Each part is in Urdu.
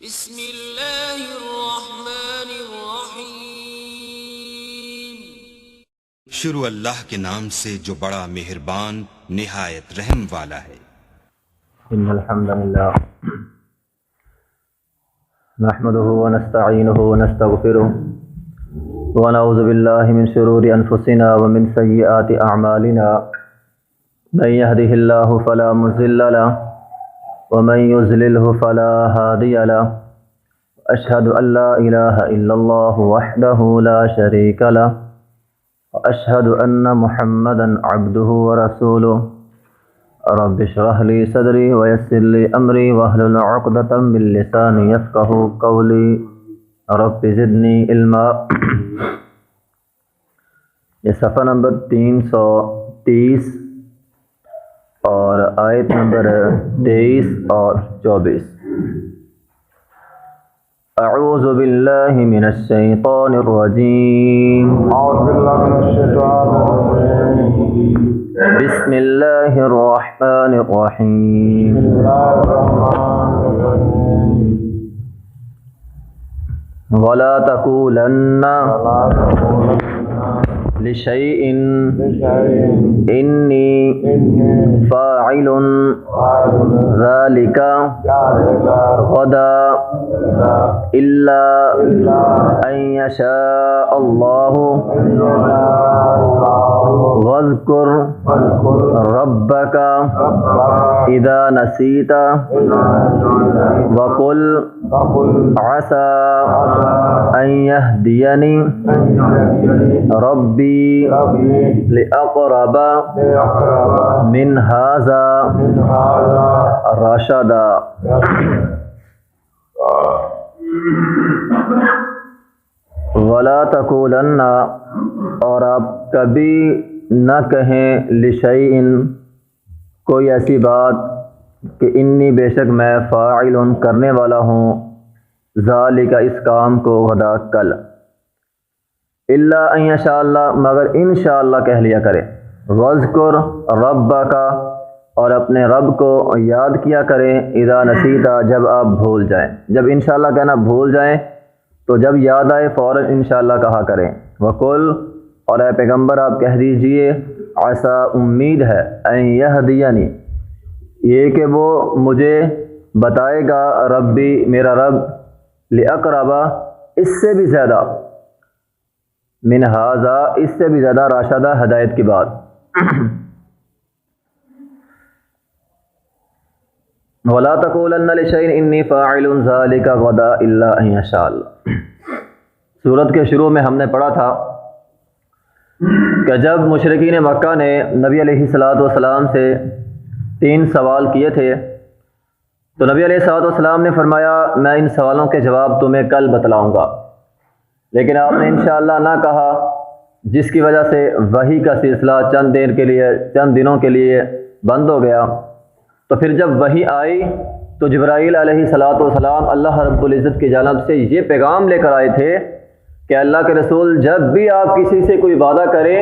بسم اللہ الرحمن الرحیم۔ شروع اللہ کے نام سے جو بڑا مہربان نہایت رحم والا ہے۔ ان الحمد للہ نحمده ونستعینه ونستغفره ونعوذ باللہ من شرور انفسنا ومن سیئات اعمالنا من يهده اللہ فلا مضل له ومن يضلله فلا هادي له اشهد ان لا اله الا الله وحده لا شريك له واشهد ان محمدا عبده ورسوله رب اشرح لي صدري ويسر لي امري واحلل عقدة من لساني يفقهوا قولي رب زدني علما۔ یہ صفحہ نمبر 330 اور آیت نمبر 23 اور 24۔ اعوذ باللہ من الشیطان الرجیم، بسم اللہ الرحمن الرحیم۔ ولا تقولن لشيء إني فاعل ذلك غدا إلا أن يشاء الله واذكر ربك إذا نسيت وقل عسى أن يهديني ربي لأقرب من هذا رشدا۔ ولا تقولن، اور آپ کبھی نہ کہیں لشیء کوئی ایسی بات کہ انی بے شک میں فاعل کرنے والا ہوں ذالک اس کام کو غدا کل، الا ان یشاء اللہ مگر انشاءاللہ کہہ لیا کرے، واذکر ربک اور اپنے رب کو یاد کیا کریں، اذا نسیتا جب آپ بھول جائیں، جب انشاءاللہ کہنا بھول جائیں تو جب یاد آئے فوراً انشاءاللہ کہا کریں۔ وقل، اور اے پیغمبر آپ کہہ دیجئے، عسیٰ امید ہے، ان یہدینی یہ کہ وہ مجھے بتائے گا، ربی میرا رب، لأقربا اس سے بھی زیادہ، من ھذا اس سے بھی زیادہ، راشدہ ہدایت کی بات۔ ولا تقولن لشيء انی فاعل ذلك غدا الا ان یشاء اللہ۔ سورت کے شروع میں ہم نے پڑھا تھا کہ جب مشرکین مکہ نے نبی علیہ السلام سے 3 سوال کیے تھے تو نبی علیہ السلام نے فرمایا میں ان سوالوں کے جواب تمہیں کل بتلاؤں گا، لیکن آپ نے انشاءاللہ نہ کہا، جس کی وجہ سے وحی کا سلسلہ چند دنوں کے لیے بند ہو گیا۔ تو پھر جب وحی آئی تو جبرائیل علیہ السلام اللہ رب العزت کی جانب سے یہ پیغام لے کر آئے تھے کہ اللہ کے رسول جب بھی آپ کسی سے کوئی وعدہ کریں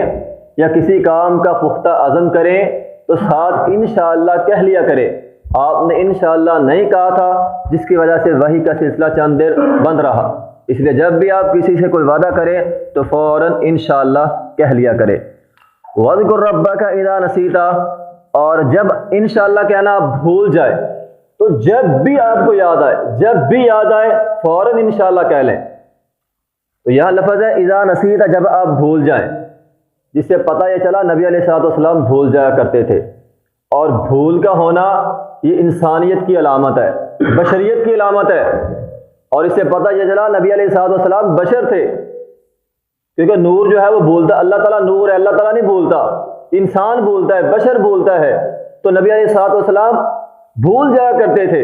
یا کسی کام کا پختہ عزم کریں تو ساتھ انشاءاللہ کہہ لیا کرے۔ آپ نے انشاءاللہ نہیں کہا تھا، جس کی وجہ سے وحی کا سلسلہ چند دیر بند رہا، اس لیے جب بھی آپ کسی سے کوئی وعدہ کریں تو فوراً انشاءاللہ کہہ لیا کرے۔ وَاذْكُرْ رَبَّكَ إِذَا نَسِيتَ، اور جب انشاءاللہ کہنا آپ بھول جائے تو جب بھی آپ کو یاد آئے فوراً انشاءاللہ کہہ لیں۔ تو یہاں لفظ ہے اذا نسیت، جب آپ بھول جائیں، جس سے پتہ یہ چلا نبی علیہ السلام بھول جایا کرتے تھے، اور بھول کا ہونا یہ انسانیت کی علامت ہے، بشریت کی علامت ہے، اور اس سے پتہ یہ چلا نبی علیہ السلام بشر تھے، کیونکہ نور جو ہے وہ بھولتا، اللہ تعالیٰ نور ہے، اللہ تعالیٰ نہیں بھولتا، انسان بھولتا ہے، بشر بھولتا ہے، تو نبی علیہ السلام بھول جایا کرتے تھے۔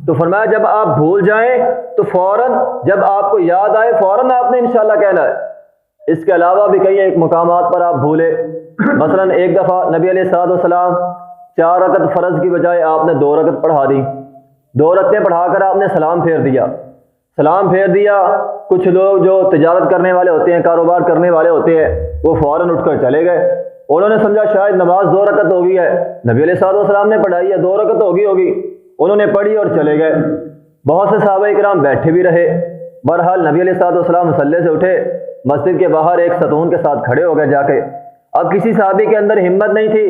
تو فرمایا جب آپ بھول جائیں تو فوراً جب آپ کو یاد آئے فوراً آپ نے انشاءاللہ کہنا ہے۔ اس کے علاوہ بھی کئی ایک مقامات پر آپ بھولے، مثلا ایک دفعہ نبی علیہ السلام 4 رکعت فرض کی بجائے آپ نے 2 رکعت پڑھا دی، 2 رکعتیں پڑھا کر آپ نے سلام پھیر دیا۔ کچھ لوگ جو تجارت کرنے والے ہوتے ہیں، کاروبار کرنے والے ہوتے ہیں، وہ فوراً اٹھ کر چلے گئے، انہوں نے سمجھا شاید نماز 2 رکعت ہوگی ہے، نبی علیہ السلام نے پڑھائی ہے 2 رکعت ہوگی، انہوں نے پڑھی اور چلے گئے۔ بہت سے صحابہ کرام بیٹھے بھی رہے۔ بہرحال نبی علیہ الصلوۃ والسلام مصلی سے اٹھے، مسجد کے باہر ایک ستون کے ساتھ کھڑے ہو گئے جا کے۔ اب کسی صحابی کے اندر ہمت نہیں تھی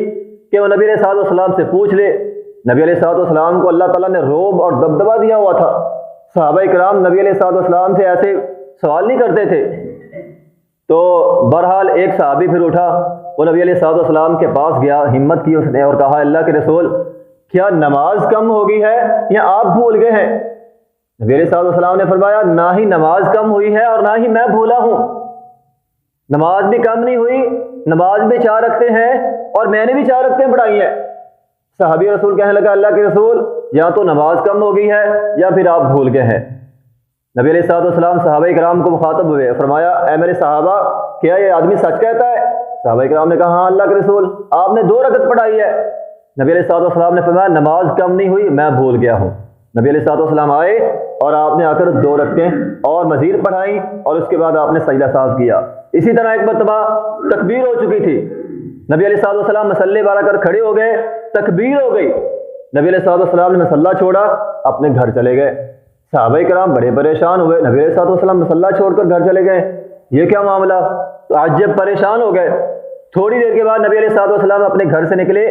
کہ وہ نبی علیہ الصلوۃ والسلام سے پوچھ لے۔ نبی علیہ الصلوۃ والسلام کو اللہ تعالیٰ نے رعب اور دبدبہ دیا ہوا تھا، صحابہ کرام نبی علیہ الصلوۃ والسلام سے ایسے سوال نہیں کرتے تھے۔ تو بہرحال ایک صحابی پھر اٹھا، وہ نبی علیہ الصلوۃ والسلام کے پاس گیا، ہمت کی اس نے اور کہا اللہ کے رسول کیا نماز کم ہو گئی ہے یا آپ بھول گئے ہیں؟ نبی علیہ الصلوۃ والسلام نے فرمایا نہ ہی نماز کم ہوئی ہے اور نہ ہی میں بھولا ہوں، نماز بھی کم نہیں ہوئی، نماز بھی 4 رکعتیں ہیں اور میں نے بھی 4 رکعتیں پڑھائی ہیں۔ صحابی رسول کہنے لگا اللہ کے رسول یا تو نماز کم ہو گئی ہے یا پھر آپ بھول گئے ہیں۔ نبی علیہ الصلوۃ والسلام صحابہ کرام کو مخاطب ہوئے، فرمایا اے میرے صحابہ کیا یہ آدمی سچ کہتا ہے؟ صحابہ کرام نے کہا ہاں اللہ کے رسول آپ نے 2 رکعت پڑھائی ہے۔ نبی علیہ الصلوۃ والسلام نے فرمایا نماز کم نہیں ہوئی، میں بھول گیا ہوں۔ نبی علیہ الصلوۃ والسلام آئے اور آپ نے آ کر 2 رکعتیں اور مزید پڑھائیں اور اس کے بعد آپ نے سجدہ ساز کیا۔ اسی طرح ایک مرتبہ تکبیر ہو چکی تھی، نبی علیہ الصلوۃ والسلام مصلی بارہ کر کھڑے ہو گئے، تکبیر ہو گئی، نبی علیہ الصلوۃ والسلام نے مصلی چھوڑا، اپنے گھر چلے گئے۔ صحابہ کرام بڑے پریشان ہوئے، نبی علیہ الصلوۃ والسلام مصلی چھوڑ کر گھر چلے گئے، یہ کیا معاملہ؟ تو عجب پریشان ہو گئے۔ تھوڑی دیر کے بعد نبی علیہ الصلوۃ والسلام اپنے گھر سے نکلے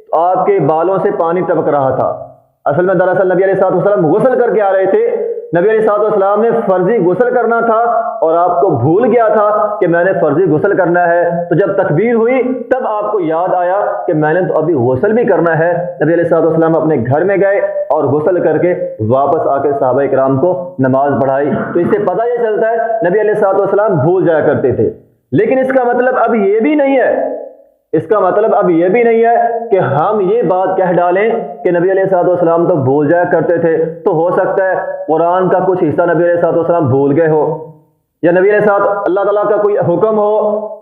تو آپ کے بالوں سے پانی ٹپک رہا تھا۔ اصل میں دراصل نبی علیہ الصلوۃ والسلام غسل کر کے آ رہے تھے، نبی علیہ الصلوۃ والسلام نے فرضی غسل کرنا تھا اور آپ کو بھول گیا تھا کہ میں نے فرضی غسل کرنا ہے، تو جب تکبیر ہوئی تب آپ کو یاد آیا کہ میں نے تو ابھی غسل بھی کرنا ہے۔ نبی علیہ الصلوۃ والسلام اپنے گھر میں گئے اور غسل کر کے واپس آ کے صحابہ کرام کو نماز پڑھائی۔ تو اس سے پتہ یہ چلتا ہے نبی علیہ الصلوۃ والسلام بھول جایا کرتے تھے، لیکن اس کا مطلب اب یہ بھی نہیں ہے، اس کا مطلب اب یہ بھی نہیں ہے کہ ہم یہ بات کہہ ڈالیں کہ نبی علیہ الصلوۃ والسلام تو بھول جایا کرتے تھے۔ تو ہو سکتا ہے قرآن کا کچھ حصہ نبی علیہ الصلوۃ والسلام بھول گئے ہو، یا نبی علیہ الصلوۃ اللہ تعالیٰ کا کوئی حکم ہو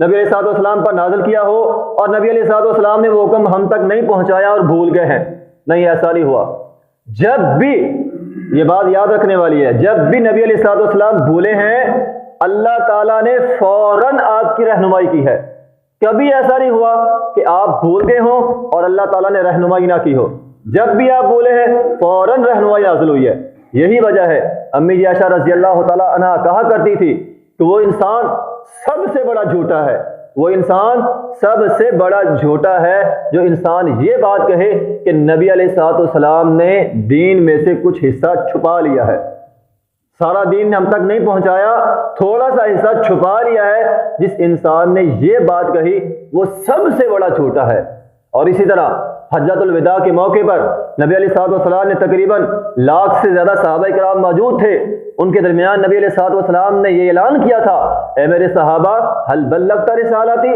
نبی علیہ الصلوۃ والسلام پر نازل کیا ہو اور نبی علیہ الصلوۃ والسلام نے وہ حکم ہم تک نہیں پہنچایا اور بھول گئے ہیں۔ نہیں، ایسا نہیں ہوا۔ جب بھی یہ بات یاد رکھنے والی ہے، جب بھی نبی علیہ الصلوۃ والسلام بھولے ہیں اللہ تعالیٰ نے فوراً آپ کی رہنمائی کی ہے۔ کبھی ایسا نہیں ہوا کہ آپ بھول گئے ہوں اور اللہ تعالیٰ نے رہنمائی نہ کی ہو۔ جب بھی آپ بھولے ہیں فوراً رہنمائی نازل ہوئی ہے۔ یہی وجہ ہے امی جی عائشہ رضی اللہ تعالیٰ عنہا کہا کرتی تھی کہ وہ انسان سب سے بڑا جھوٹا ہے، وہ انسان سب سے بڑا جھوٹا ہے جو انسان یہ بات کہے کہ نبی علیہ الصلوۃ والسلام نے دین میں سے کچھ حصہ چھپا لیا ہے، سارا دین ہم تک نہیں پہنچایا، تھوڑا سا حصہ چھپا لیا ہے۔ جس انسان نے یہ بات کہی وہ سب سے بڑا جھوٹا ہے۔ اور اسی طرح حجۃ الوداع کے موقع پر نبی علیہ الصلوۃ والسلام نے تقریباً 1,00,000 سے زیادہ صحابہ کرام موجود تھے، ان کے درمیان نبی علیہ الصلوۃ والسلام نے یہ اعلان کیا تھا اے میرے صحابہ هل بلغت رسالتی،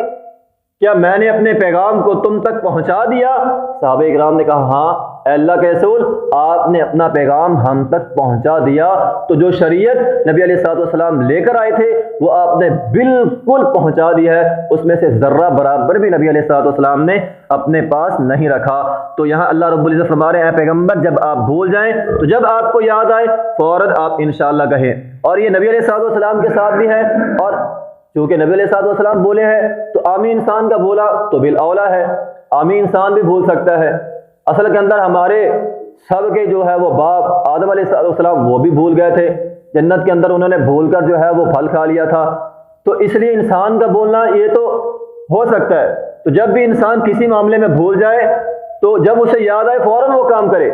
کیا میں نے اپنے پیغام کو تم تک پہنچا دیا؟ صحابہ کرام نے کہا ہاں اے اللہ کے رسول آپ نے اپنا پیغام ہم تک پہنچا دیا۔ تو جو شریعت نبی علیہ الصلوۃ والسلام لے کر آئے تھے وہ آپ نے بالکل پہنچا دی ہے، اس میں سے ذرہ برابر بھی نبی علیہ الصلوۃ والسلام نے اپنے پاس نہیں رکھا۔ تو یہاں اللہ رب العزت فرما رہے ہیں اے پیغمبر جب آپ بھول جائیں تو جب آپ کو یاد آئے فوراً آپ انشاءاللہ کہیں۔ اور یہ نبی علیہ الصلوۃ والسلام کے ساتھ بھی ہے، اور چونکہ نبی علیہ الصلوۃ والسلام بولے ہیں تو عامی انسان کا بولا تو بالاولیٰ ہے، عامی انسان بھی بھول سکتا ہے۔ اصل کے اندر ہمارے سب کے جو ہے وہ باپ آدم علیہ السلام وہ بھی بھول گئے تھے، جنت کے اندر انہوں نے بھول کر جو ہے وہ پھل کھا لیا تھا۔ تو اس لیے انسان کا بولنا یہ تو ہو سکتا ہے۔ تو جب بھی انسان کسی معاملے میں بھول جائے تو جب اسے یاد آئے فوراً وہ کام کرے،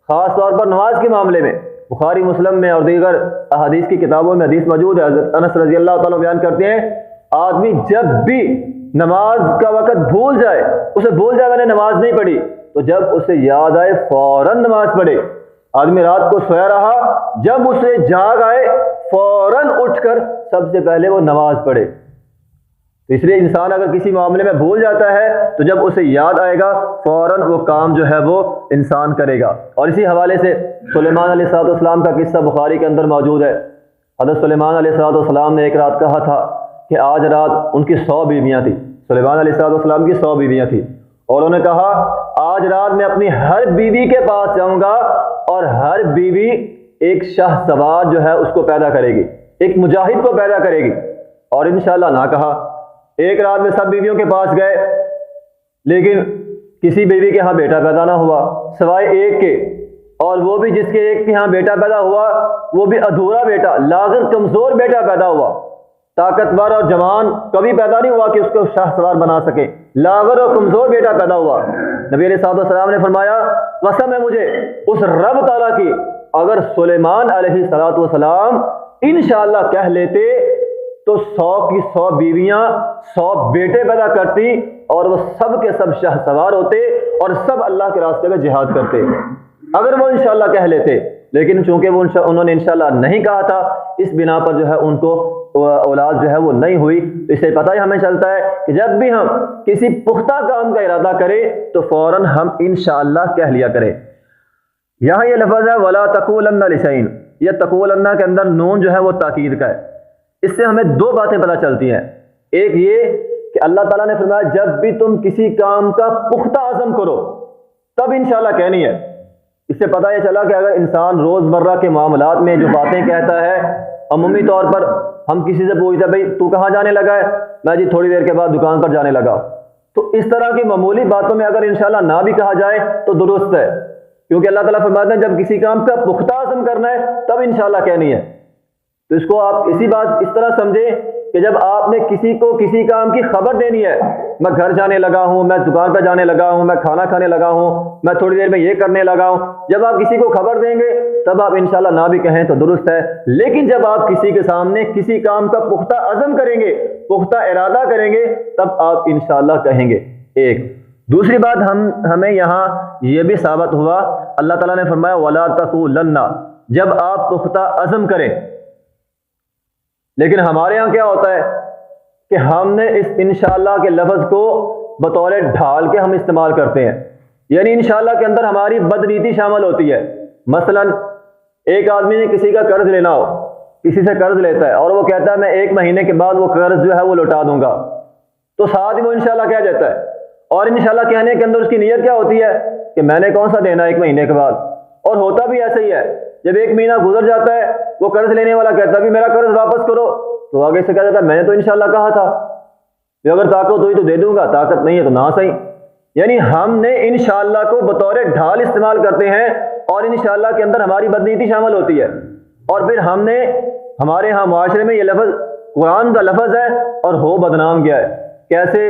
خاص طور پر نماز کے معاملے میں۔ بخاری مسلم میں اور دیگر احادیث کی کتابوں میں حدیث موجود ہے، حضرت انس رضی اللہ تعالیٰ بیان کرتے ہیں آدمی جب بھی نماز کا وقت بھول جائے، اسے بھول جائے میں نے نماز نہیں پڑھی، تو جب اسے یاد آئے فوراً نماز پڑھے۔ آدمی رات کو سویا رہا، جب اسے جاگ آئے فوراً اٹھ کر سب سے پہلے وہ نماز پڑھے۔ تو اس لیے انسان اگر کسی معاملے میں بھول جاتا ہے تو جب اسے یاد آئے گا فوراً وہ کام جو ہے وہ انسان کرے گا۔ اور اسی حوالے سے سلیمان علیہ السلام کا قصہ بخاری کے اندر موجود ہے۔ حضرت سلیمان علیہ السلام نے ایک رات کہا تھا کہ آج رات ان کی 100 بیویاں تھیں، سلیمان علیہ السلام کی 100 بیویاں تھیں، اور انہوں نے کہا آج رات میں اپنی ہر بیوی کے پاس جاؤں گا اور ہر بیوی ایک شاہ سوار جو ہے اس کو پیدا کرے گی، ایک مجاہد کو پیدا کرے گی۔ اور انشاءاللہ نہ کہا، ایک رات میں سب بیویوں کے پاس گئے لیکن کسی بیوی کے ہاں بیٹا پیدا نہ ہوا سوائے ایک کے۔ اور وہ بھی جس کے ایک کے ہاں بیٹا پیدا ہوا وہ بھی ادھورا بیٹا، لاغر کمزور بیٹا پیدا ہوا، طاقتور اور جوان کبھی پیدا نہیں ہوا کہ اس کو شاہ سوار بنا سکے، لاغر اور کمزور بیٹا پیدا ہوا۔ نبی علیہ الصلوۃ والسلام نے فرمایا قسم ہے مجھے اس رب تعالیٰ کی، اگر سلیمان علیہ الصلوۃ والسلام انشاءاللہ کہہ لیتے تو 100 کی 100 بیویاں 100 بیٹے پیدا کرتی اور وہ سب کے سب شاہ سوار ہوتے اور سب اللہ کے راستے میں جہاد کرتے، اگر وہ انشاءاللہ کہہ لیتے۔ لیکن چونکہ وہ انہوں نے انشاءاللہ نہیں کہا تھا، اس بنا پر جو ہے ان کو اولاد جو ہے وہ نہیں ہوئی۔ اس سے پتہ ہی ہمیں چلتا ہے کہ جب بھی ہم کسی پختہ کام کا ارادہ کریں تو فوراً ہم انشاءاللہ کہہ لیا کریں۔ یہاں یہ لفظ ہے وَلَا تَقُولَنَّ لِشَيْءٍ، یہ تقولن کے اندر نون جو ہے وہ تاکید کا ہے۔ اس سے ہمیں دو باتیں پتہ چلتی ہیں، ایک یہ کہ اللہ تعالیٰ نے فرمایا جب بھی تم کسی کام کا پختہ عزم کرو تب انشاءاللہ کہنی ہے۔ اس سے پتہ یہ چلا کہ اگر انسان روزمرہ کے معاملات میں جو باتیں کہتا ہے، عمومی طور پر ہم کسی سے پوچھتے ہیں بھائی تو کہاں جانے لگا ہے، میں جی تھوڑی دیر کے بعد دکان پر جانے لگا، تو اس طرح کی معمولی باتوں میں اگر انشاءاللہ نہ بھی کہا جائے تو درست ہے، کیونکہ اللہ تعالیٰ فرماتے ہیں جب کسی کام کا پختہ عزم کرنا ہے تب انشاءاللہ کہنی ہے۔ تو اس کو آپ اسی بات اس طرح سمجھیں کہ جب آپ نے کسی کو کسی کام کی خبر دینی ہے، میں گھر جانے لگا ہوں، میں دکان پہ جانے لگا ہوں، میں کھانا کھانے لگا ہوں، میں تھوڑی دیر میں یہ کرنے لگا ہوں، جب آپ کسی کو خبر دیں گے تب آپ انشاءاللہ نہ بھی کہیں تو درست ہے، لیکن جب آپ کسی کے سامنے کسی کام کا پختہ عزم کریں گے، پختہ ارادہ کریں گے تب آپ انشاءاللہ کہیں گے۔ ایک دوسری بات ہمیں یہاں یہ بھی ثابت ہوا، اللہ تعالیٰ نے فرمایا وَلَا تَقُولَنَّ، جب آپ پختہ عزم کریں، لیکن ہمارے ہاں کیا ہوتا ہے کہ ہم نے اس انشاءاللہ کے لفظ کو بطور ڈھال کے ہم استعمال کرتے ہیں، یعنی انشاءاللہ کے اندر ہماری بدنیتی شامل ہوتی ہے۔ مثلا ایک آدمی نے کسی کا قرض لینا ہو، کسی سے قرض لیتا ہے اور وہ کہتا ہے میں 1 مہینے کے بعد وہ قرض جو ہے وہ لوٹا دوں گا، تو ساتھ ہی وہ انشاءاللہ کہہ دیتا ہے، اور انشاءاللہ کہنے کے اندر اس کی نیت کیا ہوتی ہے کہ میں نے کون سا دینا 1 مہینے کے بعد، اور ہوتا بھی ایسا ہی ہے۔ جب 1 مہینہ گزر جاتا ہے وہ قرض لینے والا کہتا ہے بھی میرا قرض واپس کرو، تو آگے سے کہہ دیتا ہے میں نے تو انشاءاللہ کہا تھا، اگر طاقت ہوئی تو دے دوں گا، طاقت نہیں ہے تو نہ صحیح۔ یعنی ہم نے انشاءاللہ کو بطور ڈھال استعمال کرتے ہیں اور انشاءاللہ کے اندر ہماری بدنیتی شامل ہوتی ہے، اور پھر ہم نے ہمارے ہاں معاشرے میں یہ لفظ قرآن کا لفظ ہے اور ہو بدنام گیا ہے۔ کیسے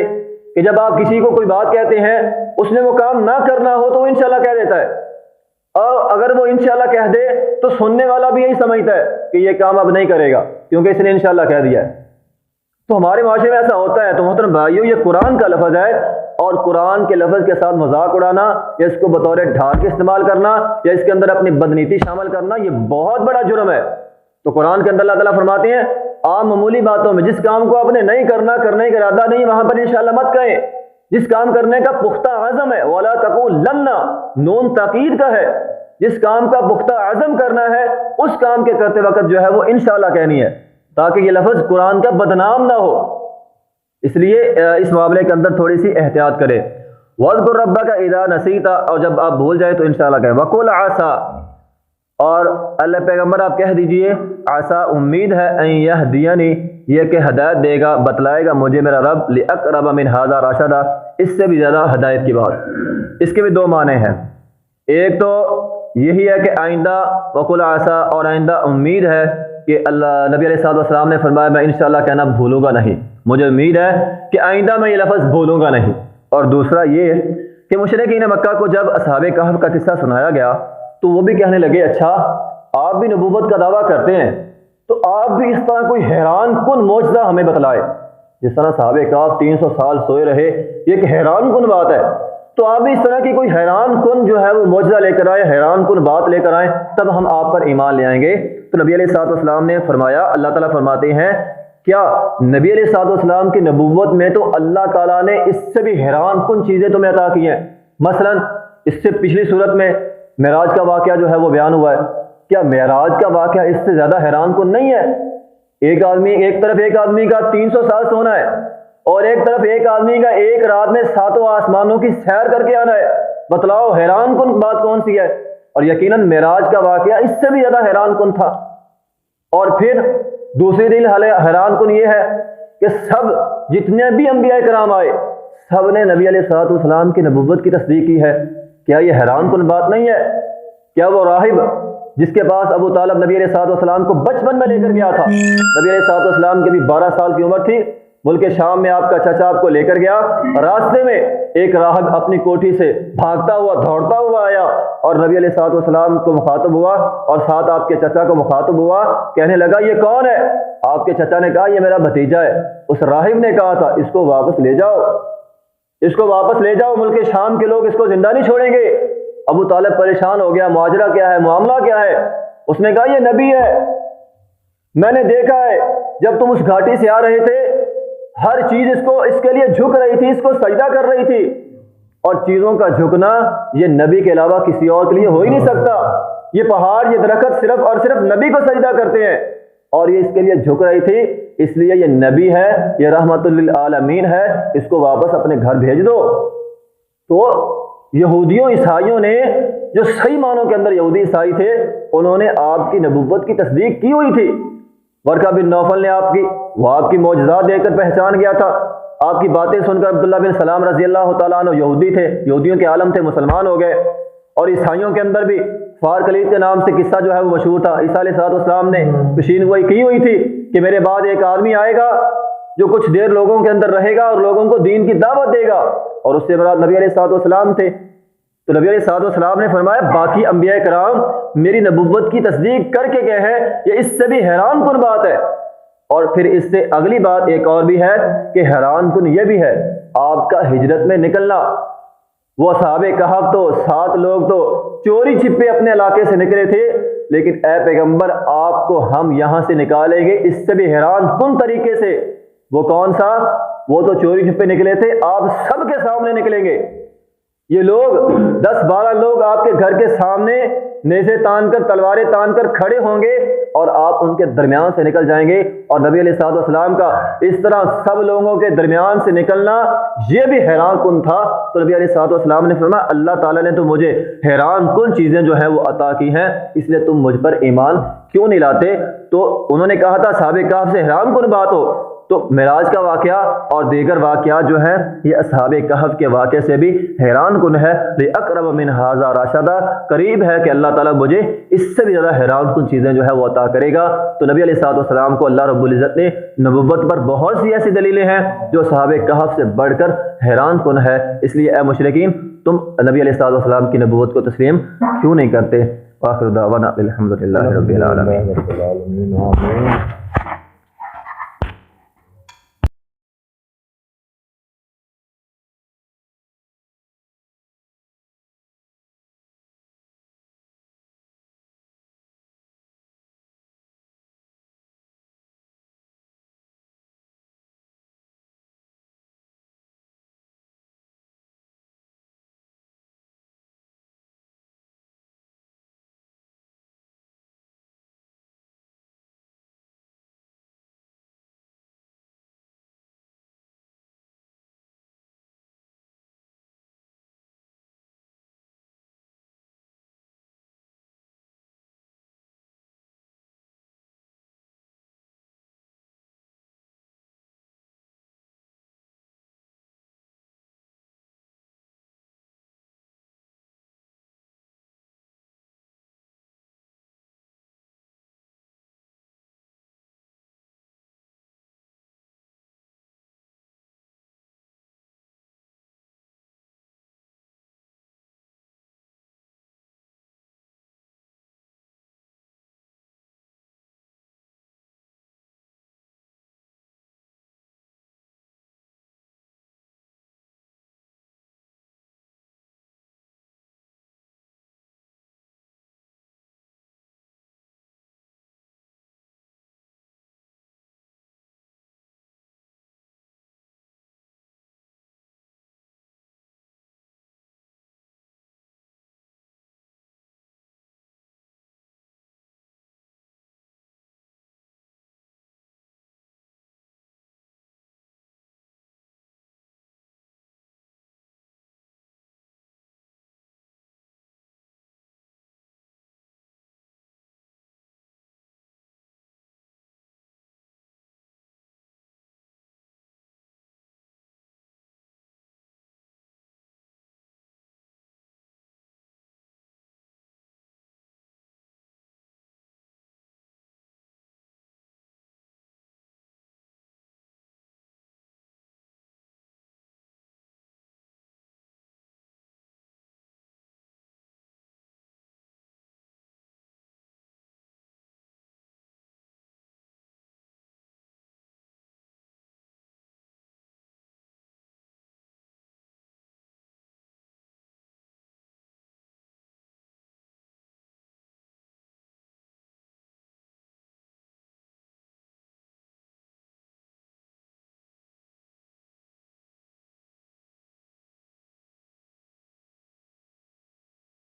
کہ جب آپ کسی کو کوئی بات کہتے ہیں اس نے وہ کام نہ کرنا ہو تو وہ انشاءاللہ کہہ دیتا ہے، اور اگر وہ انشاءاللہ کہہ دے تو سننے والا بھی یہی سمجھتا ہے کہ یہ کام اب نہیں کرے گا کیونکہ اس نے انشاءاللہ کہہ دیا ہے۔ تو ہمارے معاشرے میں ایسا ہوتا ہے۔ تو محترم بھائیو، یہ قرآن کا لفظ ہے اور قرآن کے لفظ کے ساتھ مذاق اڑانا یا اس کو بطور ڈھال کے استعمال کرنا یا اس کے اندر اپنی بدنیتی شامل کرنا یہ بہت بڑا جرم ہے۔ تو قرآن کے اندر اللہ تعالیٰ فرماتے ہیں عام معمولی باتوں میں جس کام کو آپ نے نہیں کرنا، کرنے کا ارادہ نہیں، وہاں پر انشاءاللہ مت کہیں۔ جس کام کرنے کا پختہ عزم ہے وَلَا تَقُولَنَّ، نون تاکید کا ہے، جس کام کا پختہ عزم کرنا ہے اس کام کے کرتے وقت جو ہے وہ انشاءاللہ کہنی ہے، تاکہ یہ لفظ قرآن کا بدنام نہ ہو۔ اس لیے اس معاملے کے اندر تھوڑی سی احتیاط کرے۔ وَاذْكُر رَبَّكَ إِذَا نَسِيتَ، اور جب آپ بھول جائیں تو انشاءاللہ کہیں۔ وَقُلْ عَسَىٰ، اور اللہ پیغمبر آپ کہہ دیجئے عسیٰ، امید ہے، ان یہدینی، یہ کہ ہدایت دے گا، بتلائے گا مجھے میرا رب، لِأَقْرَبَ مِنْ هَذَا رَشَدًا، اس سے بھی زیادہ ہدایت کی بات۔ اس کے بھی دو معنی ہیں، ایک تو یہی ہے کہ آئندہ وَقُلْ عَسَىٰ، اور آئندہ امید ہے کہ اللہ نبی علیہ الصلوۃ والسلام نے فرمایا میں انشاءاللہ کہنا بھولوں گا نہیں، مجھے امید ہے کہ آئندہ میں یہ لفظ بھولوں گا نہیں۔ اور دوسرا یہ کہ مشرکین مکہ کو جب اصحاب کہف کا قصہ سنایا گیا تو وہ بھی کہنے لگے اچھا آپ بھی نبوت کا دعویٰ کرتے ہیں تو آپ بھی اس طرح کوئی حیران کن معجزہ ہمیں بتلائے، جس طرح صحابہ کہف 300 سال سوئے رہے، یہ ایک حیران کن بات ہے، تو آپ بھی اس طرح کی کوئی حیران کن جو ہے وہ معجزہ لے کر آئے، حیران کن بات لے کر آئیں، تب ہم آپ پر ایمان لے آئیں گے۔ تو نبی علیہ الصلوۃ والسلام نے فرمایا، اللہ تعالیٰ فرماتے ہیں کیا نبی علیہ الصلوۃ والسلام کی نبوت میں تو اللہ تعالیٰ نے اس سے بھی حیران کن چیزیں تمہیں عطا کی ہیں۔ مثلا اس سے پچھلی صورت میں معراج کا واقعہ جو ہے وہ بیان ہوا ہے، کیا معراج کا واقعہ اس سے زیادہ حیران کن نہیں ہے؟ ایک طرف ایک آدمی کا 300 سال سونا ہے اور ایک طرف ایک آدمی کا ایک رات میں 7 آسمانوں کی سیر کر کے آنا ہے، بتلاؤ حیران کن بات کون سی ہے؟ اور یقیناً معراج کا واقعہ اس سے بھی زیادہ حیران کن تھا۔ اور پھر دوسری دل حیران کن یہ ہے کہ سب جتنے بھی انبیاء کرام آئے سب نے نبی علیہ الصلوۃ والسلام کی نبوت کی تصدیق کی ہے، کیا یہ حیران کن بات نہیں ہے؟ کیا وہ راہب جس کے پاس ابو طالب نبی علیہ الصلوۃ والسلام کو بچپن میں لے کر گیا تھا، نبی علیہ الصلوۃ والسلام کی بھی 12 سال کی عمر تھی، ملک شام میں آپ کا چچا آپ کو لے کر گیا، راستے میں ایک راہب اپنی کوٹھی سے بھاگتا ہوا دوڑتا ہوا آیا اور نبی علیہ الصلوۃ والسلام کو مخاطب ہوا اور ساتھ آپ کے چچا کو مخاطب ہوا، کہنے لگا یہ کون ہے؟ آپ کے چچا نے کہا یہ میرا بھتیجا ہے۔ اس راہب نے کہا تھا اس کو واپس لے جاؤ، اس کو واپس لے جاؤ، ملک شام کے لوگ اس کو زندہ نہیں چھوڑیں گے۔ ابو طالب پریشان ہو گیا، ماجرا کیا ہے، معاملہ کیا ہے؟ اس نے کہا یہ نبی ہے، میں نے دیکھا ہے جب تم اس گھاٹی سے آ رہے تھے ہر چیز اس کے لیے جھک رہی تھی، اس کو سجدہ کر رہی تھی، اور چیزوں کا جھکنا یہ نبی کے علاوہ کسی اور کے لیے ہو ہی نہیں سکتا۔ یہ پہاڑ یہ درخت صرف اور صرف نبی کو سجدہ کرتے ہیں، اور یہ اس کے لیے جھک رہی تھی، اس لیے یہ نبی ہے، یہ رحمت للعالمین ہے، اس کو واپس اپنے گھر بھیج دو۔ تو یہودیوں عیسائیوں نے جو صحیح معنوں کے اندر یہودی عیسائی تھے انہوں نے آپ کی نبوت کی تصدیق کی ہوئی تھی۔ ورقہ بن نوفل نے وہ آپ کی معجزات دیکھ کر پہچان گیا تھا، آپ کی باتیں سن کر عبداللہ بن سلام رضی اللہ تعالیٰ عنہ یہودی تھے، یہودیوں کے عالم تھے، مسلمان ہو گئے۔ اور عیسائیوں کے اندر بھی فار کلید کے نام سے قصہ جو ہے وہ مشہور تھا، عیسیٰ علیہ السلام نے پیشین گوئی کی ہوئی تھی کہ میرے بعد ایک آدمی آئے گا جو کچھ دیر لوگوں کے اندر رہے گا اور لوگوں کو دین کی دعوت دے گا، اور اس سے مراد نبی علیہ السلام تھے۔ تو نبی علیہ السلام نے فرمایا باقی انبیاء کرام میری نبوت کی تصدیق کر کے گئے ہیں، یہ اس سے بھی حیران کن بات ہے۔ اور پھر اس سے اگلی بات ایک اور بھی ہے کہ حیران کن یہ بھی ہے آپ کا ہجرت میں نکلنا۔ وہ اصحاب کہف تو 7 لوگ تو چوری چھپے اپنے علاقے سے نکلے تھے، لیکن اے پیغمبر آپ کو ہم یہاں سے نکالیں گے اس سے بھی حیران کن طریقے سے۔ وہ کون سا؟ وہ تو چوری چھپے نکلے تھے، آپ سب کے سامنے نکلیں گے۔ یہ لوگ 10-12 لوگ آپ کے گھر کے سامنے نیزے تان کر تلواریں تان کر کھڑے ہوں گے اور آپ ان کے درمیان سے نکل جائیں گے۔ اور نبی علیہ السلام کا اس طرح سب لوگوں کے درمیان سے نکلنا یہ بھی حیران کن تھا۔ تو نبی علیہ السلام نے فرمایا اللہ تعالیٰ نے تو مجھے حیران کن چیزیں جو ہیں وہ عطا کی ہیں، اس لیے تم مجھ پر ایمان کیوں نہیں لاتے؟ تو انہوں نے کہا تھا صحابہ کہف سے حیران کن بات ہو، تو معراج کا واقعہ اور دیگر واقعات جو ہیں یہ اصحاب کہف کے واقعے سے بھی حیران کن ہے۔ لِأَقْرَبَ مِنْ هَذَا رَشَدًا، قریب ہے کہ اللہ تعالیٰ مجھے اس سے بھی زیادہ حیران کن چیزیں جو ہے وہ عطا کرے گا۔ تو نبی علیہ السلام کو اللہ رب العزت نے نبوت پر بہت سی ایسی دلیلیں ہیں جو اصحاب کہف سے بڑھ کر حیران کن ہے۔ اس لیے اے مشرکین تم نبی علیہ السلام کی نبوت کو تسلیم کیوں نہیں کرتے؟ وآخر دعوانا الحمدللہ رب العالمین۔